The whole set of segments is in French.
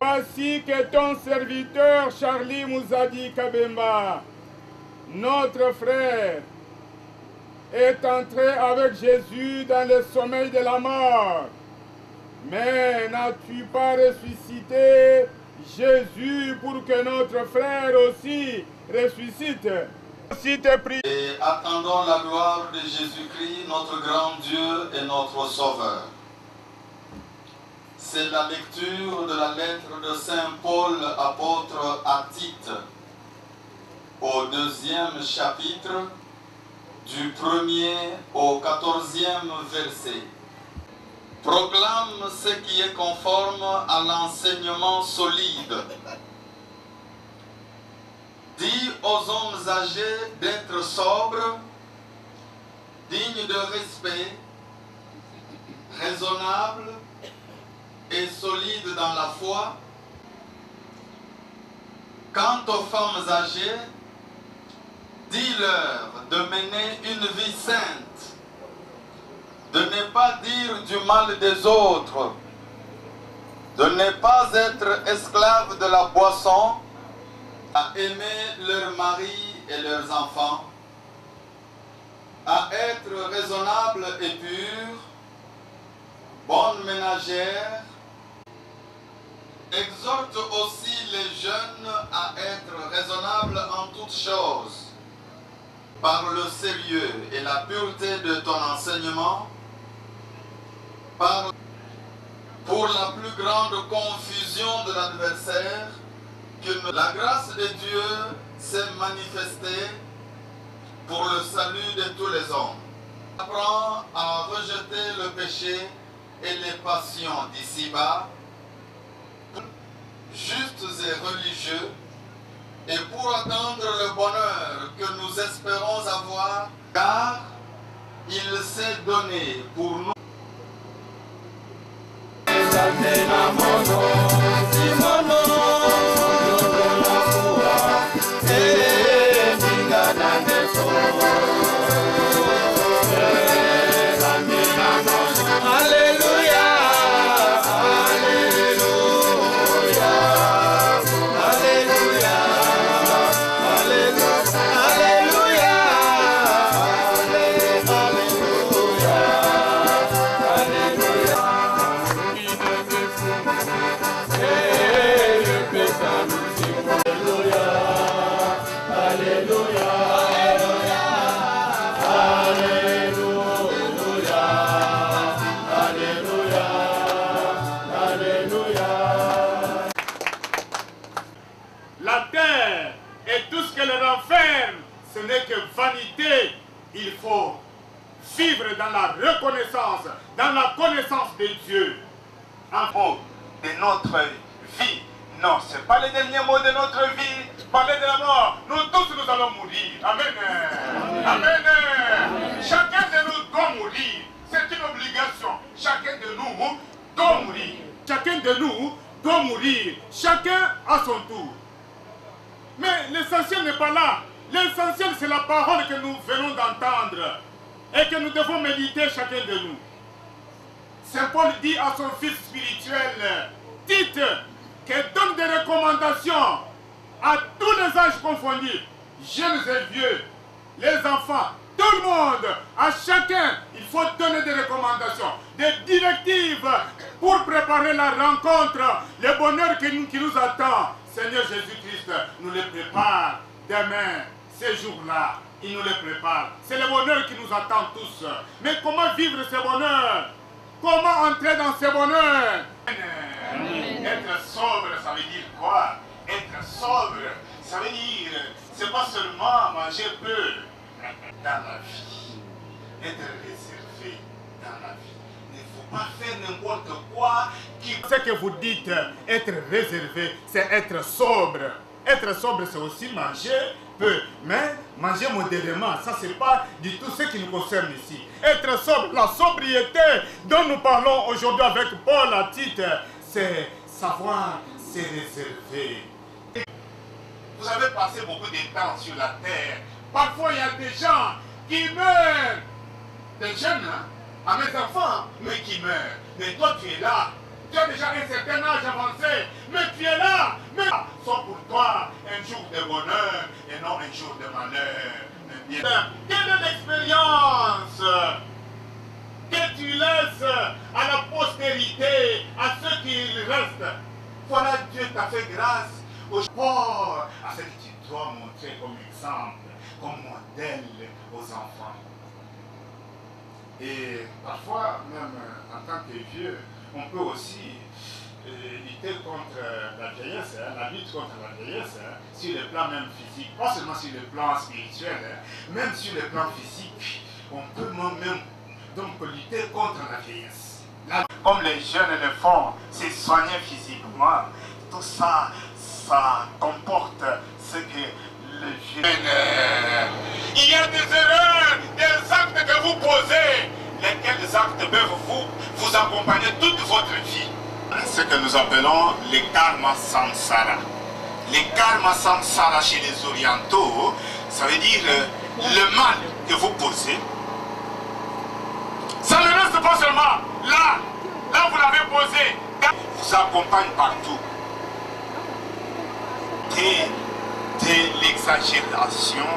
Voici que ton serviteur Charlie Mouzadi Kabemba, notre frère, est entré avec Jésus dans le sommeil de la mort. Mais n'as-tu pas ressuscité Jésus pour que notre frère aussi ressuscite? Et attendons la gloire de Jésus-Christ, notre grand Dieu et notre Sauveur. C'est la lecture de la lettre de Saint Paul, apôtre à Tite, au 2e chapitre, du 1er au 14e verset. Proclame ce qui est conforme à l'enseignement solide. Dis aux hommes âgés d'être sobres, dignes de respect, raisonnables et solides dans la foi. Quant aux femmes âgées, dis-leur de mener une vie sainte, de ne pas dire du mal des autres, de ne pas être esclaves de la boisson, à aimer leurs maris et leurs enfants, à être raisonnables et purs, bonnes ménagères. Exhorte aussi les jeunes à être raisonnables en toutes choses, par le sérieux et la pureté de ton enseignement, pour la plus grande confusion de l'adversaire, que la grâce de Dieu s'est manifestée pour le salut de tous les hommes. Apprends à rejeter le péché et les passions d'ici-bas, justes et religieux, et pour attendre le bonheur que nous espérons avoir, car il s'est donné pour nous. La terre et tout ce qu'elle renferme, ce n'est que vanité. Il faut vivre dans la reconnaissance, dans la connaissance de Dieu. Un mot de notre vie. Non, ce n'est pas le dernier mot de notre vie. Parler de la mort. Nous tous, nous allons mourir. Amen. Amen. Chacun de nous doit mourir. C'est une obligation. Chacun de nous doit mourir. Chacun de nous doit mourir. Chacun à son tour. Mais l'essentiel n'est pas là. L'essentiel, c'est la parole que nous venons d'entendre et que nous devons méditer chacun de nous. Saint Paul dit à son fils spirituel, Tite, qu'il donne des recommandations à tous les âges confondus, jeunes et vieux, les enfants, tout le monde, à chacun, il faut donner des recommandations, des directives pour préparer la rencontre, le bonheur qui nous attend. Seigneur Jésus-Christ nous le prépare demain, ces jours-là, il nous le prépare. C'est le bonheur qui nous attend tous. Mais comment vivre ce bonheur? Comment entrer dans ce bonheur? Être sobre, ça veut dire quoi? Être sobre, ça veut dire, c'est pas seulement manger peu dans la vie. Être réservé dans la vie. Il ne faut pas faire n'importe quoi qui... Ce que vous dites, être réservé, c'est être sobre. Être sobre, c'est aussi manger peu. Mais manger modérément, ça c'est pas du tout ce qui nous concerne ici. Être sobre, la sobriété dont nous parlons aujourd'hui avec Paul à Tite, c'est savoir se réserver. Vous avez passé beaucoup de temps sur la terre. Parfois, il y a des gens qui meurent, des jeunes, hein, à mes enfants, mais qui meurent. Mais toi, tu es là. Tu as déjà un certain âge avancé, mais tu es là. Mais soit pour toi un jour de bonheur et non un jour de malheur. Quelle est l'expérience que tu laisses à la postérité, à ceux qui restent? Voilà, Dieu t'a fait grâce au sport, à ce que tu dois montrer comme exemple, comme modèle aux enfants. Et parfois, même en tant que vieux, on peut aussi lutter contre la vieillesse, la lutte contre la vieillesse, sur le plan même physique, pas seulement sur le plan spirituel, même sur le plan physique, on peut même donc lutter contre la vieillesse. Là, comme les jeunes le font, c'est soigner physiquement. Tout ça, ça comporte ce que le jeune... Il y a des erreurs, des actes que vous posez, lesquels actes peuvent vous accompagner toute votre vie. Ce que nous appelons les karma samsara. Les karma samsara chez les orientaux, ça veut dire le mal que vous posez. Ça ne reste pas seulement là vous l'avez posé, vous accompagne partout. De l'exagération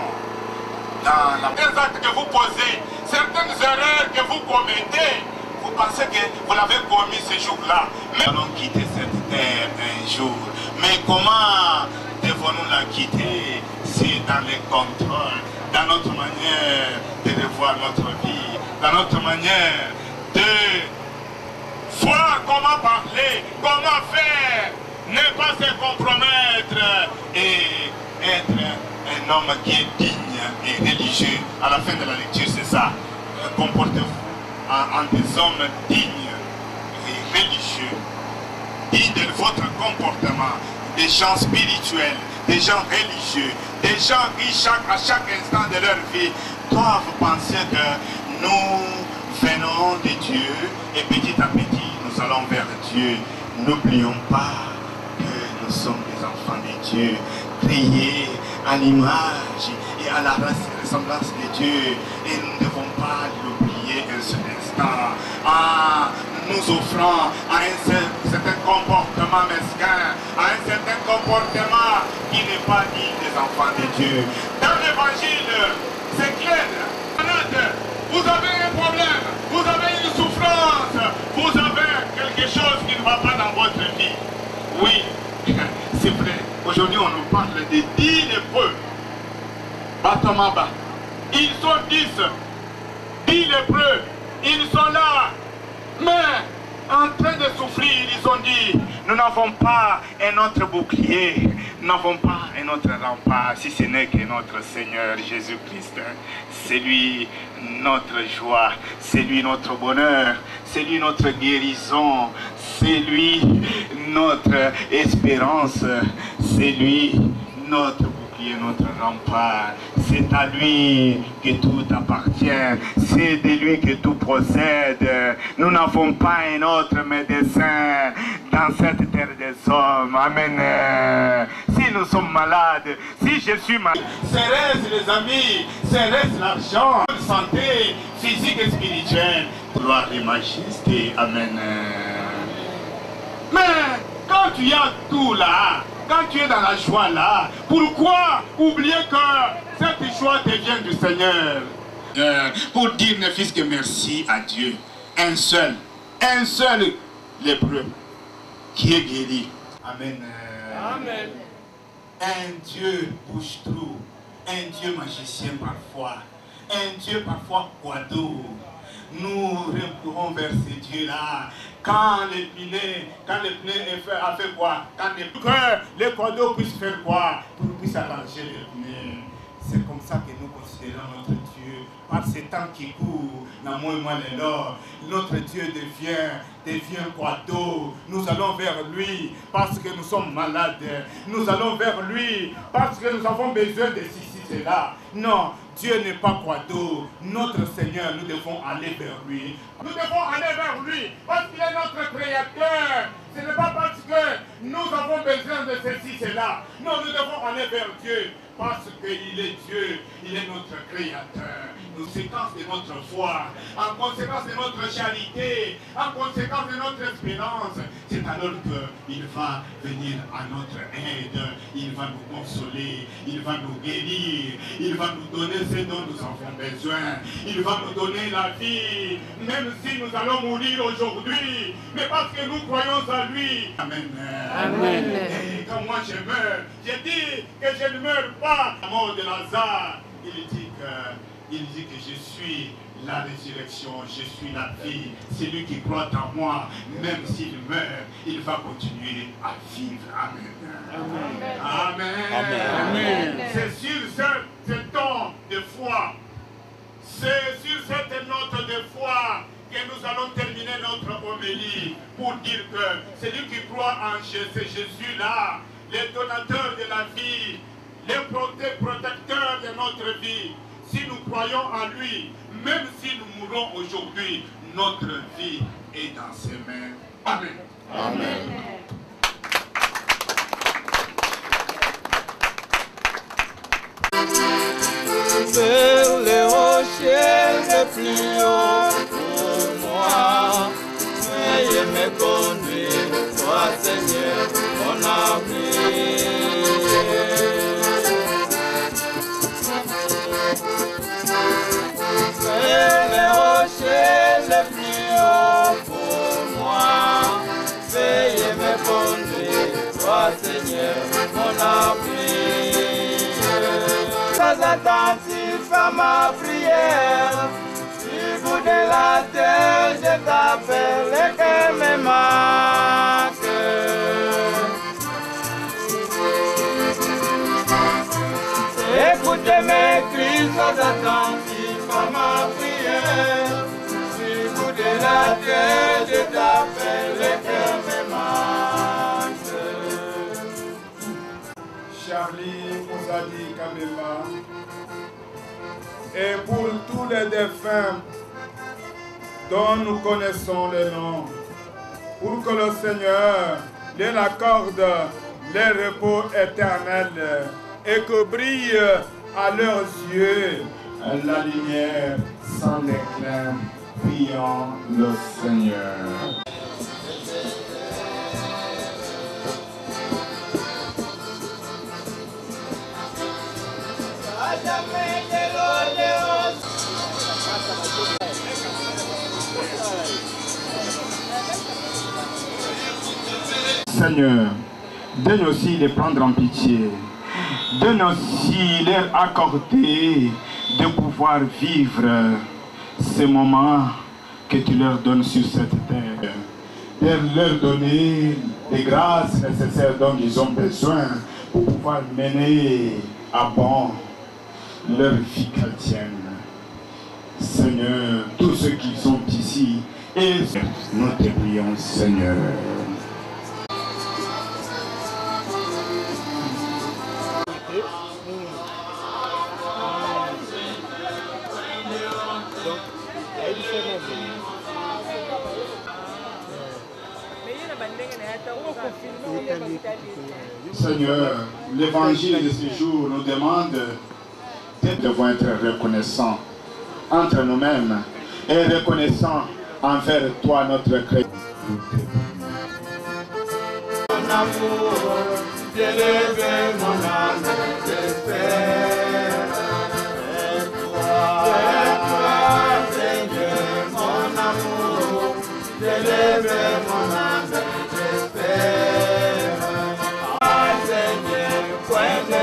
dans les actes que vous posez, certaines erreurs que vous commettez, vous pensez que vous l'avez commis ce jour-là. Mais nous allons quitter cette terre un jour. Mais comment devons-nous la quitter? C'est dans les contrôles, dans notre manière de revoir notre vie, dans notre manière de voir comment parler, comment faire, ne pas se compromettre et être un homme qui est digne et religieux. À la fin de la lecture, c'est ça. Comportez-vous en des hommes dignes et religieux, dignes de votre comportement, des gens spirituels, des gens religieux, des gens qui à chaque instant de leur vie doivent penser que nous venons de Dieu et petit à petit nous allons vers Dieu. N'oublions pas que nous sommes des enfants de Dieu, créés à l'image et à la ressemblance de Dieu, et nous ne devons pas l'oublier un seul instant en nous offrant à un certain comportement mesquin, à un certain comportement qui n'est pas digne des enfants de Dieu. Dans l'évangile, c'est clair. Vous avez un problème, vous avez une souffrance, vous avez quelque chose qui ne va pas dans votre vie. Oui, c'est vrai. Aujourd'hui, on nous parle de 10 lépreux. Batamaba. Ils sont 10 lépreux. Ils sont là. Mais en train de souffrir, ils ont dit, nous n'avons pas un autre bouclier, nous n'avons pas un autre rempart, si ce n'est que notre Seigneur Jésus-Christ. C'est lui notre joie, c'est lui notre bonheur, c'est lui notre guérison, c'est lui notre espérance, c'est lui notre bouclier, notre rempart. C'est à lui que tout appartient, c'est de lui que tout procède. Nous n'avons pas un autre médecin dans cette terre des hommes. Amen. Si nous sommes malades, si je suis malade, serait-ce les amis, serait-ce l'argent, la santé physique et spirituelle, gloire et majesté. Amen. Mais quand tu as tout là, quand tu es dans la joie là, pourquoi oublier que cette joie te vient du Seigneur? Pour dire ne fils que merci à Dieu. Un seul lépreux qui est guéri. Amen. Amen. Un Dieu bouche-trou, un Dieu magicien parfois, un Dieu parfois quado. Nous recourons vers ce Dieu-là. Quand les pneus a fait quoi? Quand les quados puissent faire quoi? Pour qu'ils puissent arranger les pneus. C'est comme ça que nous considérons notre Dieu. Par ces temps qui courent, notre Dieu devient quado. Nous allons vers lui parce que nous sommes malades. Nous allons vers lui parce que nous avons besoin de ceci, cela. Non, Dieu n'est pas quado. Notre Seigneur, nous devons aller vers lui. Nous devons aller vers lui parce qu'il est notre créateur. Ce n'est pas parce que nous avons besoin de ceci, cela. Non, nous devons aller vers Dieu parce qu'il est Dieu, il est notre Créateur. Nous séquence de notre foi, en conséquence de notre charité, en conséquence de notre espérance, c'est alors qu'il va venir à notre aide, il va nous consoler, il va nous guérir, il va nous donner ce dont nous avons besoin, il va nous donner la vie, même si nous allons mourir aujourd'hui, mais parce que nous croyons en lui. Amen. Amen. Et quand moi je meurs, je dis que je ne meurs pas. La mort de Lazare, il dit que je suis la résurrection, je suis la vie. Celui qui croit en moi, même s'il meurt, il va continuer à vivre. Amen. Amen. Amen. Amen. C'est sur ce ton de foi, c'est sur cette note de foi que nous allons terminer notre homélie pour dire que celui qui croit en Jésus-là, le donateur de la vie, le protecteur de notre vie, si nous croyons en lui, même si nous mourons aujourd'hui, notre vie est dans ses mains. Amen. Amen. Vers les rochers les plus hauts pour moi, veuillez me conduire, toi Seigneur, mon abri. Vers les rochers les plus hauts pour moi, veuillez me conduire, toi Seigneur, mon abri. Très attentif à ma prière, du bout de la terre, je t'appelle et que me manque. Écoutez mes cris, très attentif à ma prière, du bout de la terre, je t'appelle et que me manque. Charlie nous a dit Kamema, et pour tous les défunts dont nous connaissons les noms, pour que le Seigneur leur accorde le repos éternel et que brille à leurs yeux la lumière sans déclin, prions le Seigneur. Seigneur, donne aussi les prendre en pitié. Donne aussi leur accorder de pouvoir vivre ces moments que tu leur donnes sur cette terre. De leur donner les grâces nécessaires dont ils ont besoin pour pouvoir mener à bon leur vie chrétienne. Seigneur, tous ceux qui sont ici, et nous te prions, Seigneur. Seigneur, l'évangile de ce jour nous demande de devoir être reconnaissants entre nous-mêmes et reconnaissants envers toi, notre Créateur. Mon amour, j'élève mon âme, j'espère. Et toi, Seigneur, mon amour, j'élève mon âme, j'espère. Ah, Seigneur, point de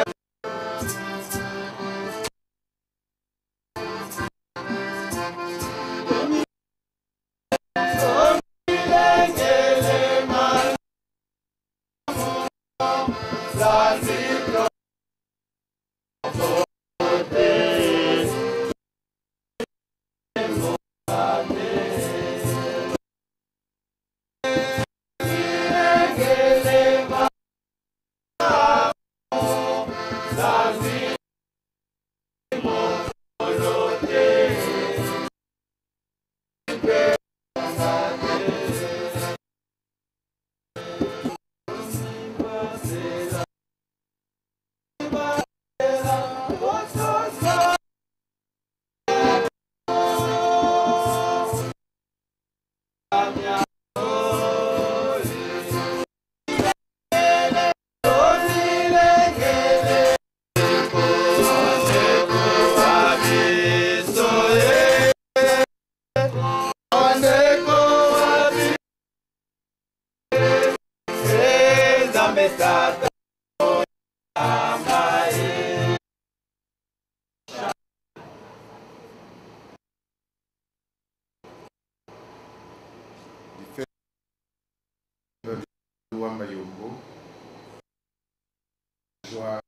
Joie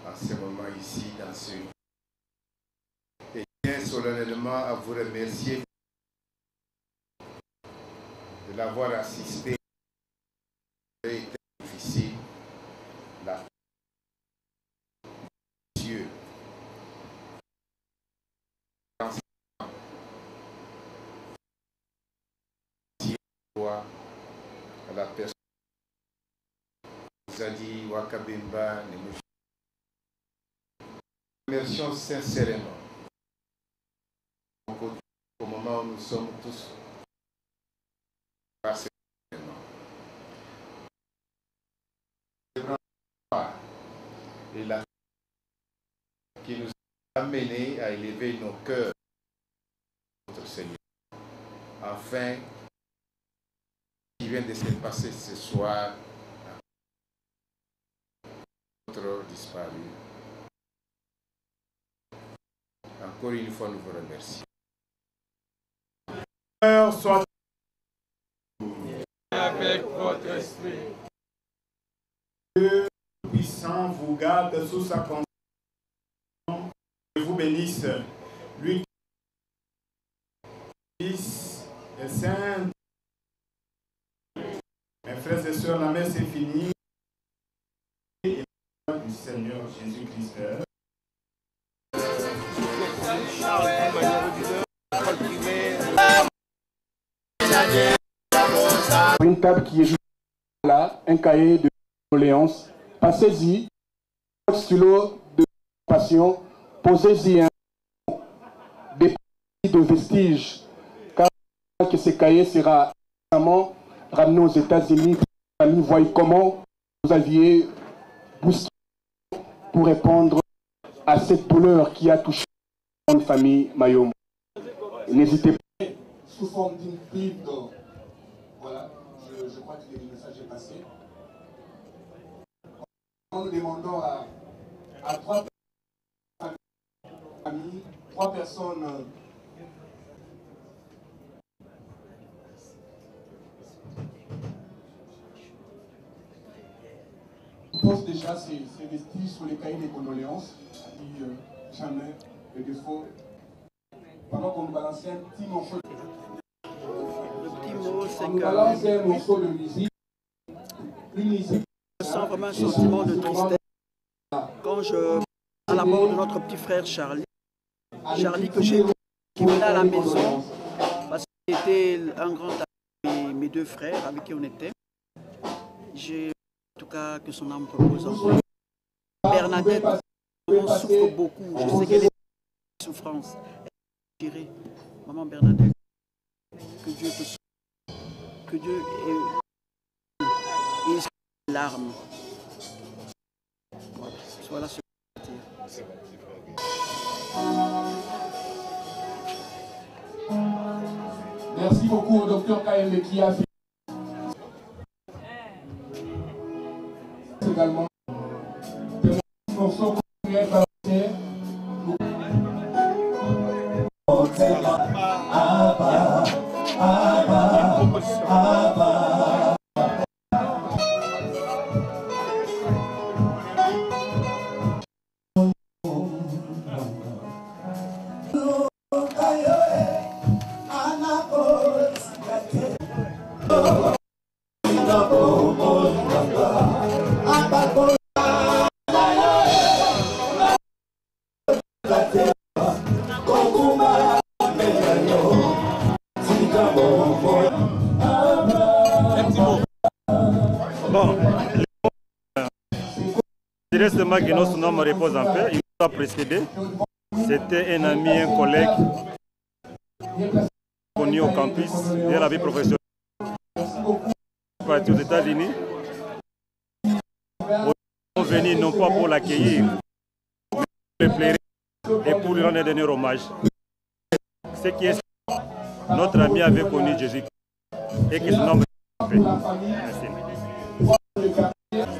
en ce moment ici dans ce et tiens solennellement à vous remercier de l'avoir assisté. C'était difficile, la Dieu. À la personne Zadi Wakabimba, nous remercions sincèrement au moment où nous sommes tous passés. Et la qui nous a amenés à élever nos cœurs à notre Seigneur. Enfin, qui vient de se passer ce soir, notre disparu. Encore une fois, nous vous remercions. Soit avec votre esprit. Dieu puissant vous garde sous sa conduite et vous bénisse. Lui qui est et saint. Mes frères et sœurs, la messe est finie. Et la du Seigneur Jésus-Christ. Une table qui est juste là, un cahier de doléances. Passez-y, un stylo de passion, posez-y des de vestiges, car que ce cahier sera récemment ramené aux États-Unis. Vous voyez comment vous aviez boosté pour répondre à cette douleur qui a touché une famille Mayombo. N'hésitez pas. Sous forme d'une Bible. Voilà, je crois que le message est passé. Nous demandons à 3 familles, 3 personnes. On pose déjà ces vestiges sur les cahiers des condoléances, qui jamais le défaut. Pendant qu'on nous balançait un petit morceau. On nous balance un morceau de musique. Une musique. Je sens vraiment un sentiment de tristesse quand à la mort de notre petit frère Charlie. Charlie que j'ai qui venait à la maison parce qu'il était un grand ami de mes 2 frères avec qui on était. J'ai en tout cas que son âme repose en paix. Bernadette, on souffre beaucoup. Je sais qu'elle est en souffrance. Elle est maman Bernadette, que Dieu te souffre. Que Dieu ait les larmes. Voilà ce que je veux dire. Merci beaucoup au docteur KM qui a fait également des morceaux qu'on vient balancer. Seulement que notre nom repose en paix, il nous a précédé. C'était un ami, un collègue connu au campus de la vie professionnelle. Parti aux États-Unis. Ils sont venus non pas pour l'accueillir, mais pour le plairer et pour lui rendre un dernier hommage. Ce qui est notre ami avait connu Jésus et que son nom repose en paix. Merci.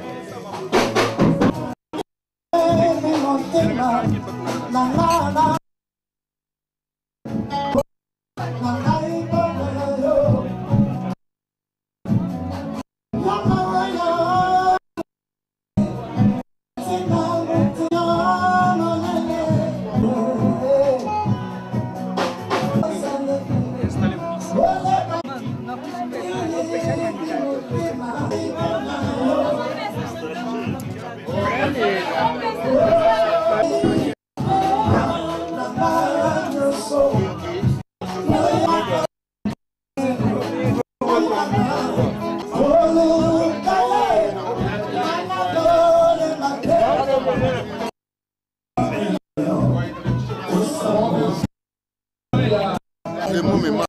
Les mots me marquent.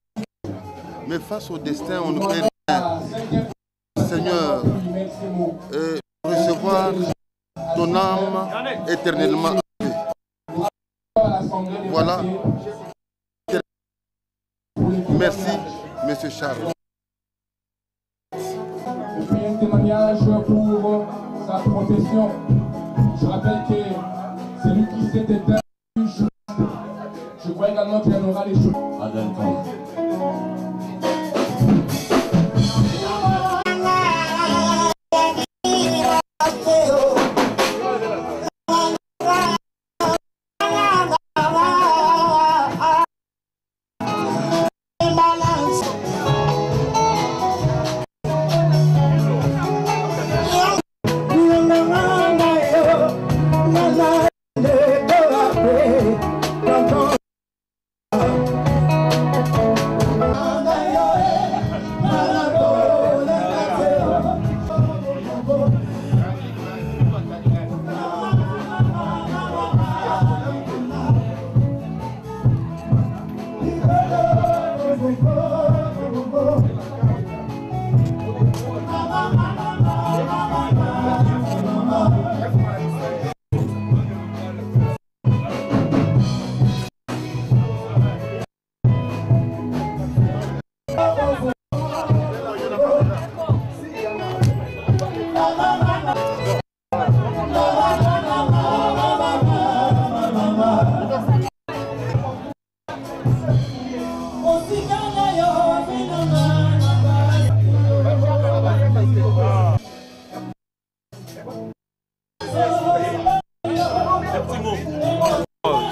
Mais face au destin, on ne peut rien. Seigneur, recevoir ton âme éternellement. Voilà. Merci, Monsieur Charles. Et puis un témoignage pour sa profession. Je rappelle que c'est lui qui s'est éteint. Je crois également qu'il y en aura des choses.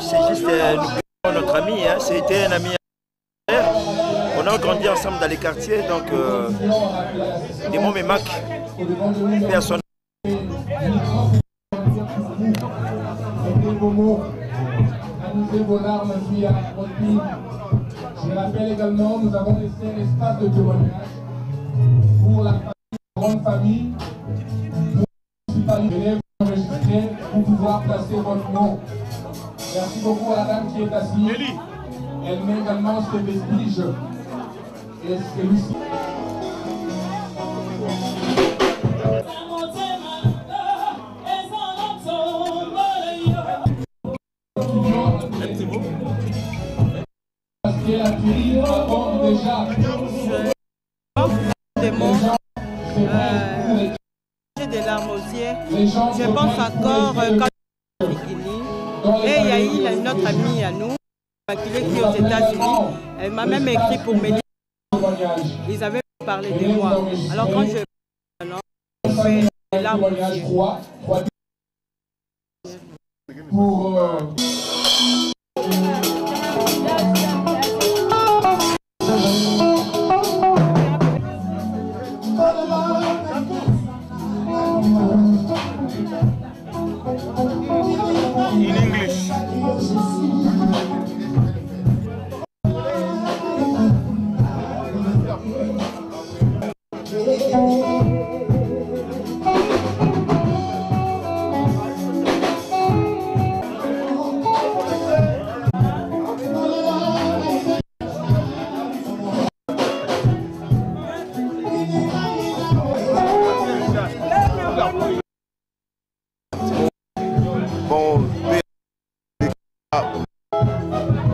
C'est juste notre ami, hein. C'était un ami. On a grandi ensemble dans les quartiers, donc des mots me manquent. Personne. Je rappelle également, nous avons laissé un espace de témoignage pour la grande famille, pour venir vous enregistrer pour pouvoir placer votre nom. Merci beaucoup à la dame qui est assise. Elle met également ses vestiges. Et celui-ci. Des mots, des larmes aux yeux. Je pense encore quand et il y a eu une autre amie à nous, qui est aux États-Unis. Elle m'a même écrit pour me dire ils avaient parlé de moi. Alors quand je fais des larmes aux yeux. In English.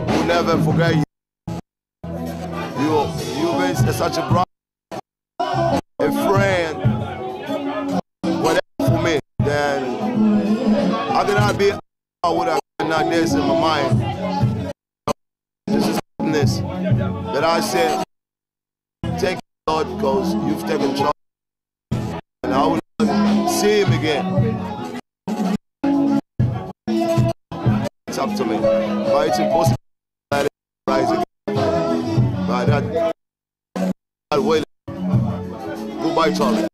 We'll never forget you. You've been such a brother, a friend, whatever for me. Then how can I be what I not this in my mind. This is this that I said, thank you, Lord, because you've taken charge, and I will see him again. It's up to me, but it's impossible that it rise again. But that way, goodbye, Charlie.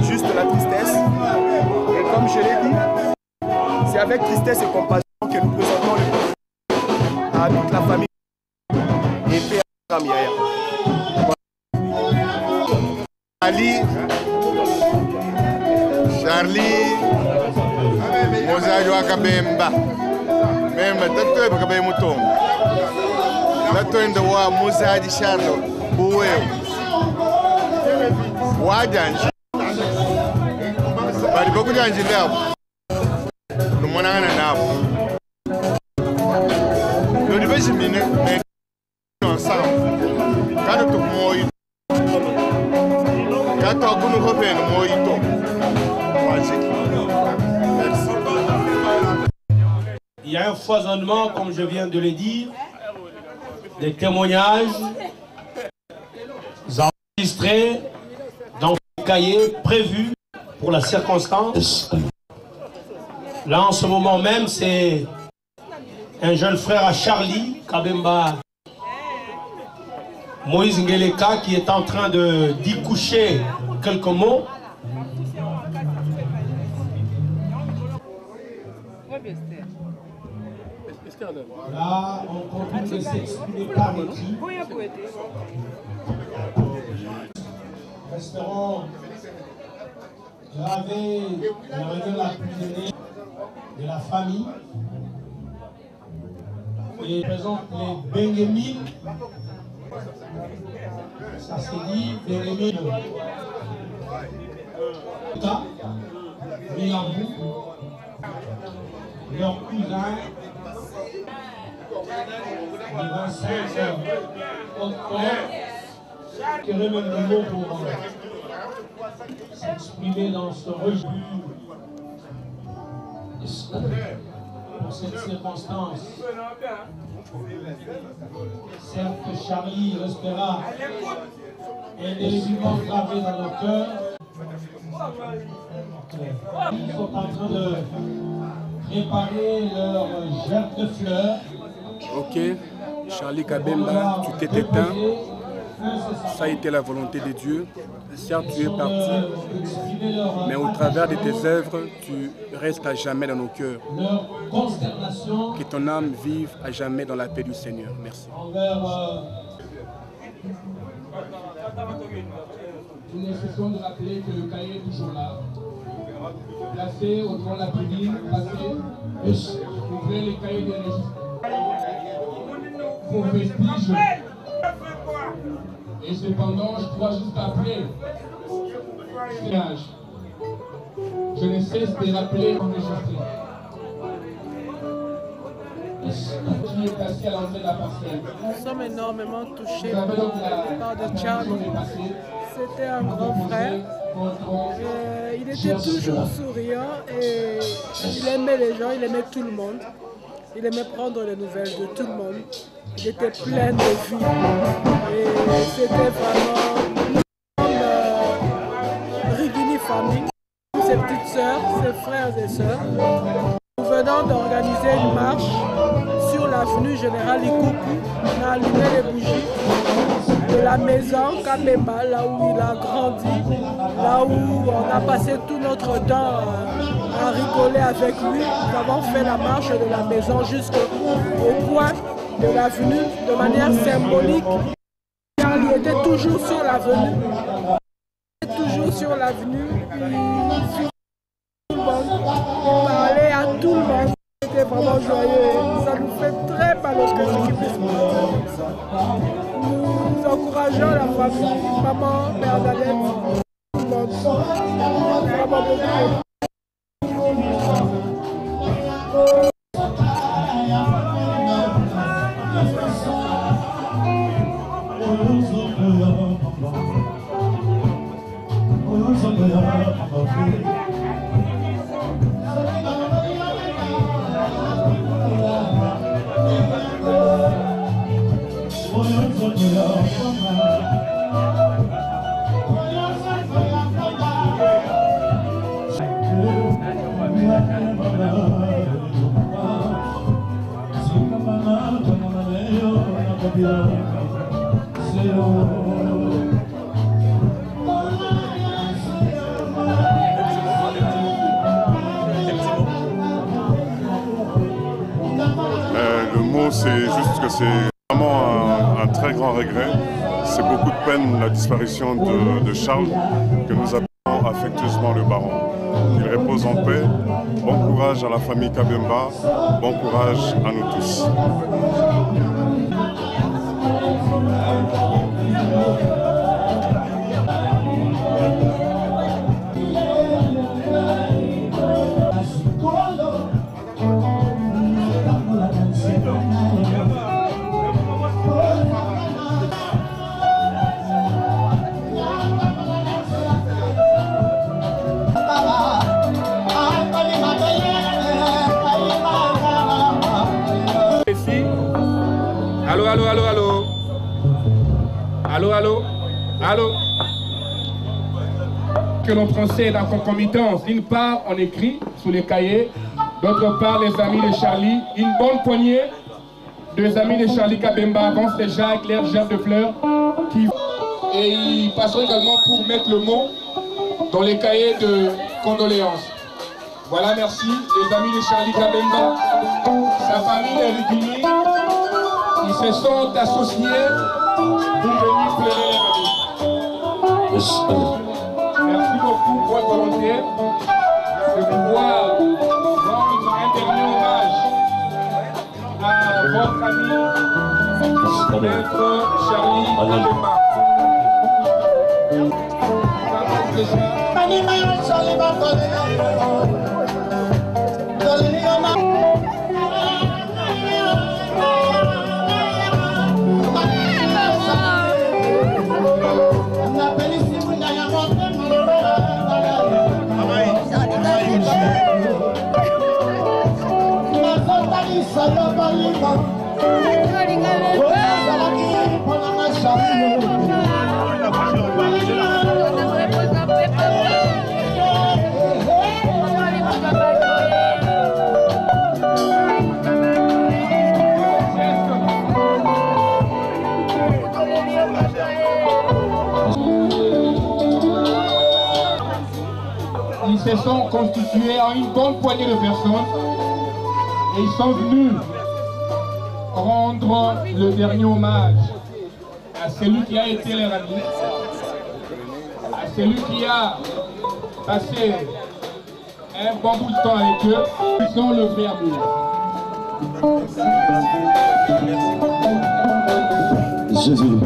Juste la tristesse. Et comme je l'ai dit, c'est avec tristesse et compassion que nous présentons le à toute la famille et paix à Yaya. Charlie, Mozajo Akabemba, Memba, Tato Kabemuton, Tato in the war, Muzaji Charlo, Buwe, Wajan, but Bokujan Jilab, Lumonana now. The division minute ensemble. Quand tu mois, quand tu as connu le mois, il y a un foisonnement, comme je viens de le dire, des témoignages enregistrés dans le cahier prévu pour la circonstance. Là, en ce moment même, c'est un jeune frère à Charlie, Kabemba Moïse Ngeleka, qui est en train d'y coucher quelques mots. Là, on continue de s'exprimer par écrit. Resterons gravé la région la plus aînée de la famille. Et présente les Bengemines. Ça se dit Bengemines. Milamou, leur cousin, le 25 octobre, qui remet le mot pour s'exprimer dans ce registre pour cette circonstance. Certes, Charlie restera indélébilement gravé dans nos cœurs. Ils sont en train de préparer leur gerbe de fleurs. Ok, Charlie Kabemba, tu t'es éteint. Ça a été la volonté de Dieu. Certes, tu es parti, mais au travers de tes œuvres, tu restes à jamais dans nos cœurs. Que ton âme vive à jamais dans la paix du Seigneur. Merci. Nous nécessitons de rappeler que le cahier est toujours là. Placé au devant de la tribune, placé, ouvrez les cahiers des registres. Vos vestiges. Et cependant, je dois juste appeler. Je ne cesse de rappeler enregistré. Qui est placé à l'entrée de la parcelle. Nous sommes énormément touchés par de Charlie. C'était un grand frère. Il était toujours souriant et il aimait les gens, il aimait tout le monde. Il aimait prendre les nouvelles de tout le monde. Il était plein de vie. Et c'était vraiment comme Rigini famille. Ses petites sœurs, ses frères et sœurs. Nous venons d'organiser une marche sur l'avenue Général Ikoku. On a allumé les bougies de la maison Kabemba, là où il a grandi, là où on a passé tout notre temps à rigoler avec lui. Nous avons fait la marche de la maison jusqu'au point de l'avenue de manière symbolique. Car il était toujours sur l'avenue. Toujours sur l'avenue. Il parlait à tout le monde. C'était vraiment joyeux. Ça nous fait très mal au cœur ce qui puisse comme ça. Nous encourageons la famille, maman, Bernadette, tout le monde. Vraiment beaucoup. Le mot, c'est juste que c'est vraiment un très grand regret. C'est beaucoup de peine la disparition de Charles, que nous appelons affectueusement le baron. Il repose en paix. Bon courage à la famille Kabemba. Bon courage à nous tous. Allô, allô, allô, allô. Allô, allô, allô. Que l'on procède en concomitance. D'une part, on écrit sous les cahiers. D'autre part, les amis de Charlie. Une bonne poignée de amis de Charlie Kabemba avancent déjà avec leurs gerbes de fleurs. Et ils passeront également pour mettre le mot dans les cahiers de condoléances. Voilà, merci. Les amis de Charlie Kabemba, sa famille est Rigini. Ils se sont associés pour venir pleurer les amis. Merci beaucoup pour votre volonté de pouvoir rendre un dernier hommage à votre ami, Maître Charlie Kabemba. Ils se sont constitués en une bonne poignée de personnes et ils sont venus rendre le dernier hommage à celui qui a été leur ami, à celui qui a passé un bon bout de temps avec eux. Ils sont le vrai amour. Jésus.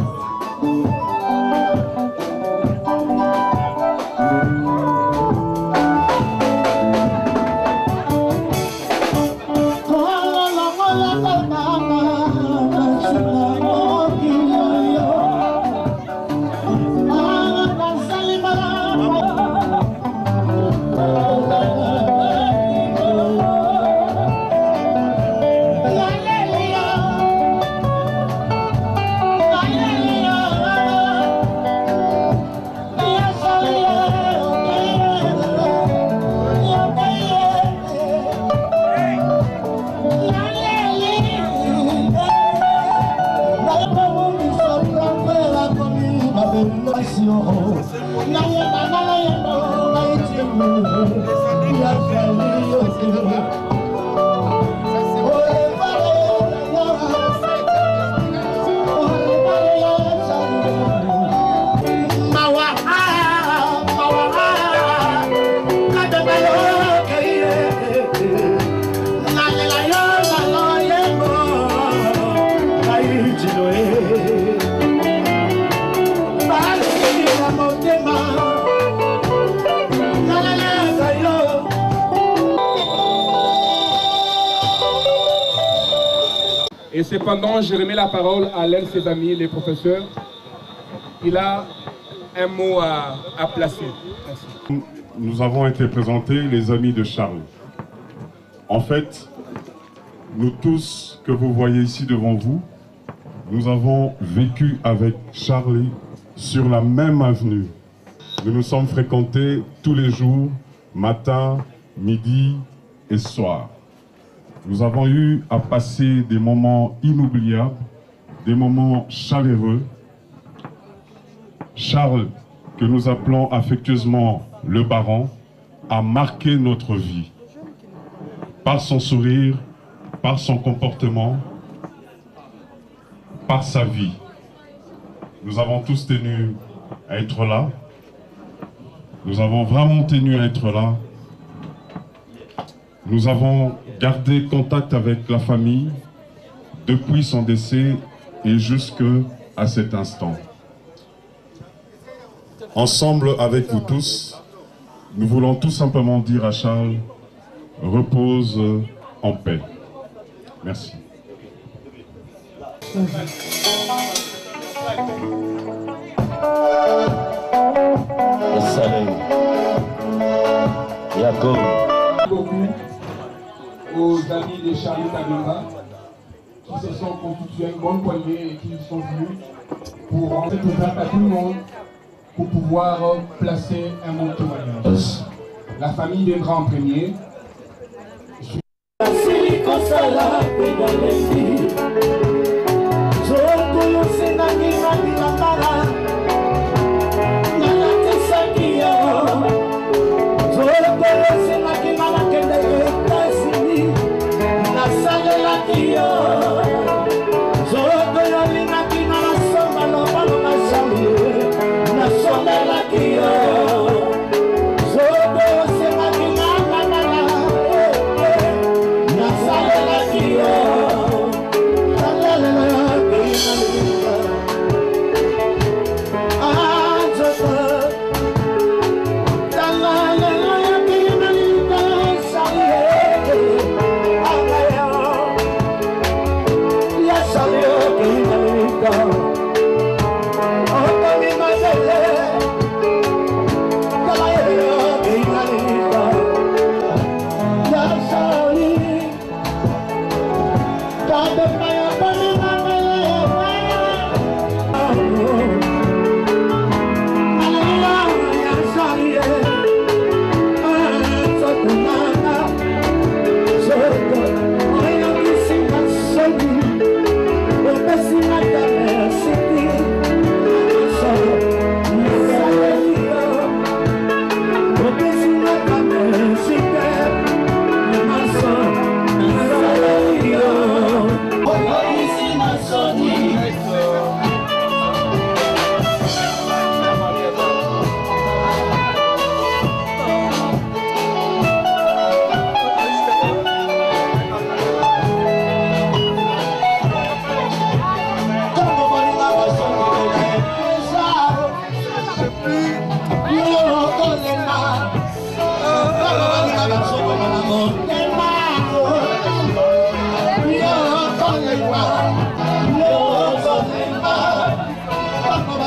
Et cependant, je remets la parole à l'un de ses amis, les professeurs. Il a un mot à placer. Merci. Nous avons été présentés les amis de Charles. En fait, nous tous que vous voyez ici devant vous, nous avons vécu avec Charlie sur la même avenue. Nous nous sommes fréquentés tous les jours, matin, midi et soir. Nous avons eu à passer des moments inoubliables, des moments chaleureux. Charles, que nous appelons affectueusement le baron, a marqué notre vie. Par son sourire, par son comportement, par sa vie. Nous avons tous tenu à être là. Nous avons vraiment tenu à être là. Nous avons gardé contact avec la famille depuis son décès et jusqu'à cet instant. Ensemble avec vous tous, nous voulons tout simplement dire à Charles, repose en paix. Merci. Le soleil. Yacoub. Beaucoup aux amis de Charlie Kabemba qui se sont constitués une bonne poignée et qui sont venus pour rendre ouverte à tout le monde pour pouvoir placer un bon témoignage. La famille viendra en premier. So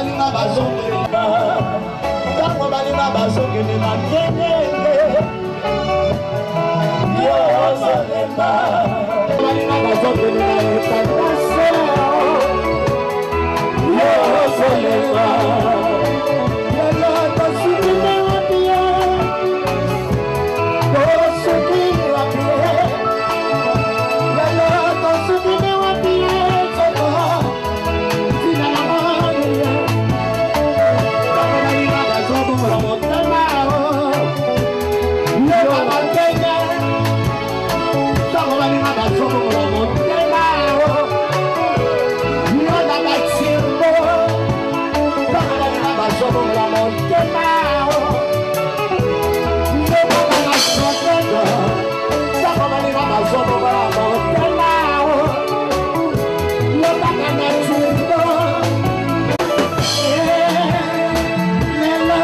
balinga bazongelela ntango balinga bazongelela ngenenge yozolemba balinga bazongelela etatase yozolemba lelo tosukime wapie tosukime wapie lelo tosukime wapie zoko tina na moye bako balinga bazongola motema lelo bakenya bako balinga bazongola motema yoda batsimbo bako balinga bazongola motema yoda bakasotego bako balinga bazongola motema yoda bakatsimbo lelo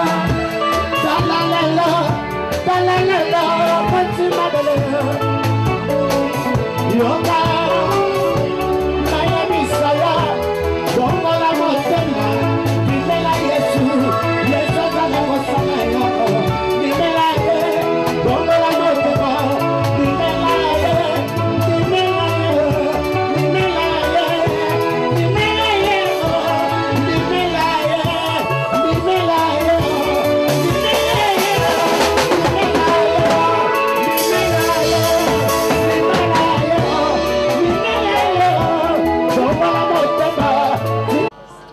talalelo patsima bele yoga mayamisaya dongola motema nimela yesu yesu zala kosala yoko nimela ye dongola motema nimela ye nimela ye nimela ye nimela ye nimela ye nimela ye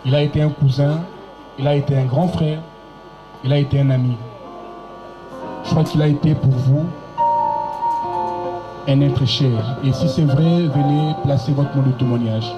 Il a été un cousin, il a été un grand frère, il a été un ami. Je crois qu'il a été pour vous un être cher. Et si c'est vrai, venez placer votre mot de témoignage.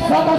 Sama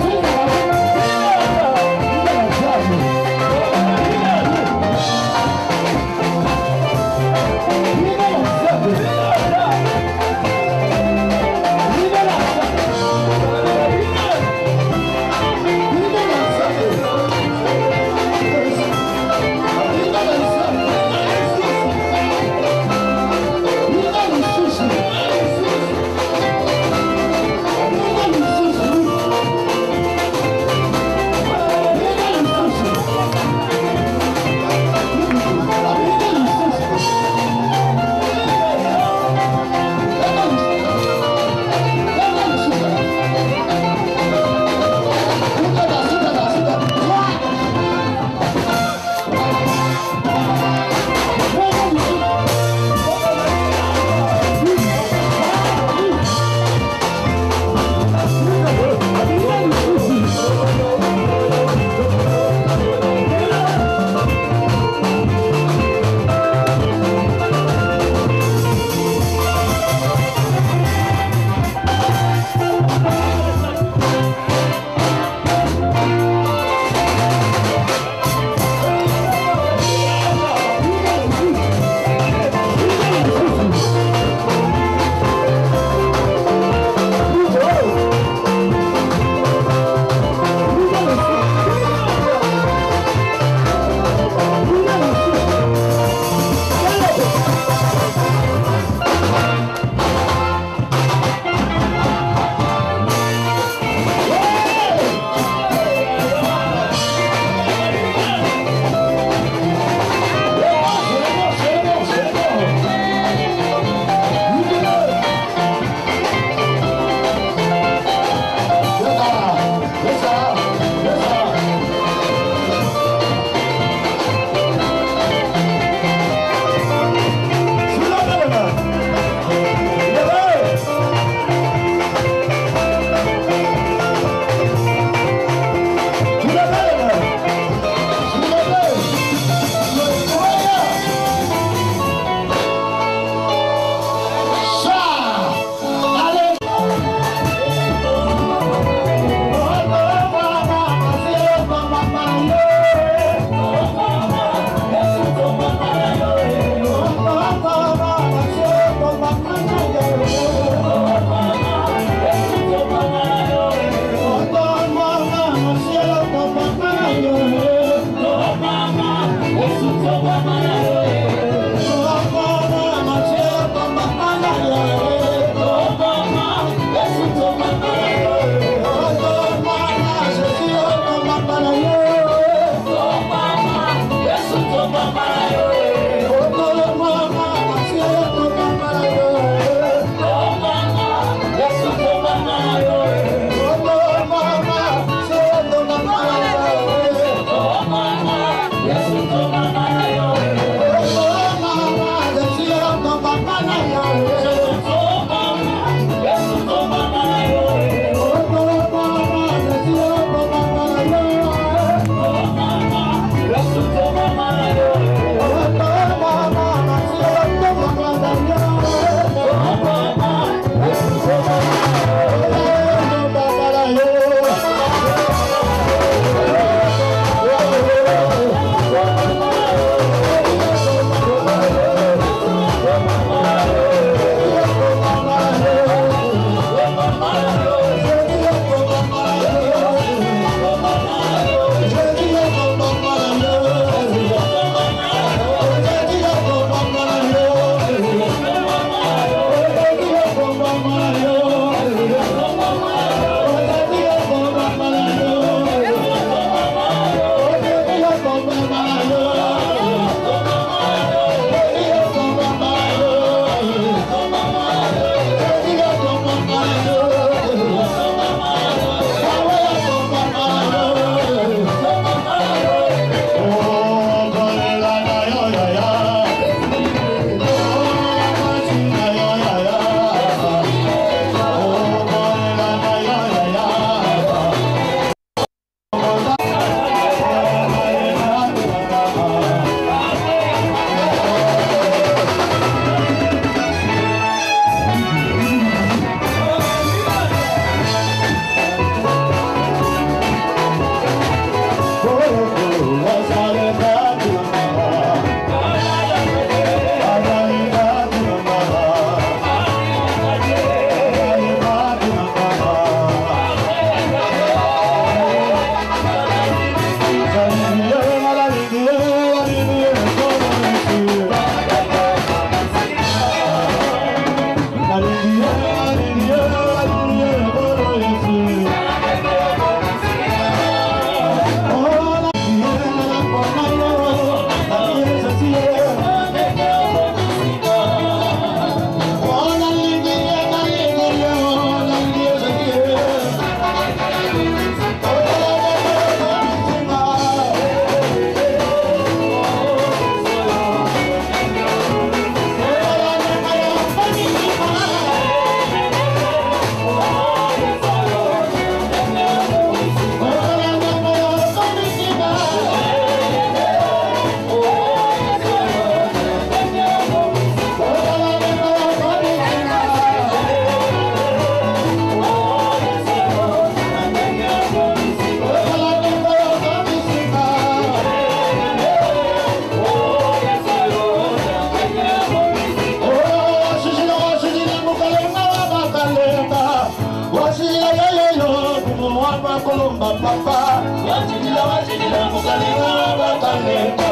papa. Watindila, watindila, mukalinga, bakane.